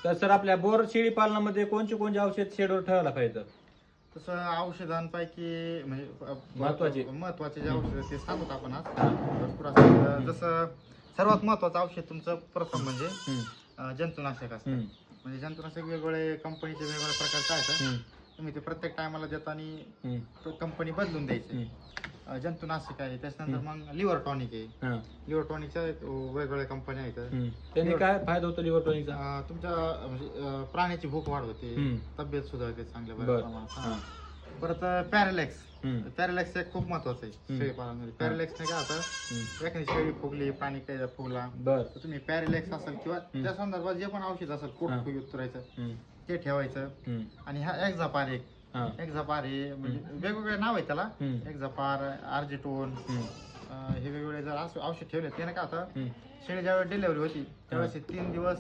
तर सर आपल्या बोर शेळी पालनामध्ये कोणते कोणते औषध शेडवर ठेवायला पाहिजे? तसं औषधांपैकी म्हणजे महत्वाचे जे हम्म. औषध ते सांगतो आपण आज हा. भरपूर असतात. जसं सर्वात महत्वाचं औषध तुमचं प्रथम म्हणजे जंतुनाशक असतं. म्हणजे जंतुनाशक वेगवेगळे कंपनीचे वेगवेगळ्या प्रकारचे आहेत. तुम्ही ते प्रत्येक टायमाला देताना कंपनी बदलून द्यायची. जंतुनाशक आहे, त्याच्यानंतर मग लिव्हर टॉनिक आहे. लिव्हर टॉनिकच्या वेगवेगळ्या कंपन्या आहेत. त्यांनी काय फायदा होतो लिव्हर टॉनिकचा? तुमच्या म्हणजे प्राण्याची भूक वाढवते, तब्येत सुधारते चांगल्या बऱ्याच प्रमाणात. परत पॅरालॅक्स पॅरालॅक्स एक खूप महत्वाचं आहे शेळीपालनामध्ये. पॅरालॅक्स नाही का आता एखादी शेळी फुगली, प्राणी काही फुगला तर तुम्ही पॅरालॅक्स असेल किंवा त्या संदर्भात जे पण औषध असेल पोट फुगी उतरायचं ते ठेवायचं. आणि हा एक्झापार एक्झापार हे म्हणजे वेगवेगळे नाव आहे त्याला. एक्झापार, आर्जिटोन हे वेगवेगळे जर औषध ठेवले ते ना का आता शेळी ज्यावेळेस डिलिव्हरी होती त्यावेळेस 3 दिवस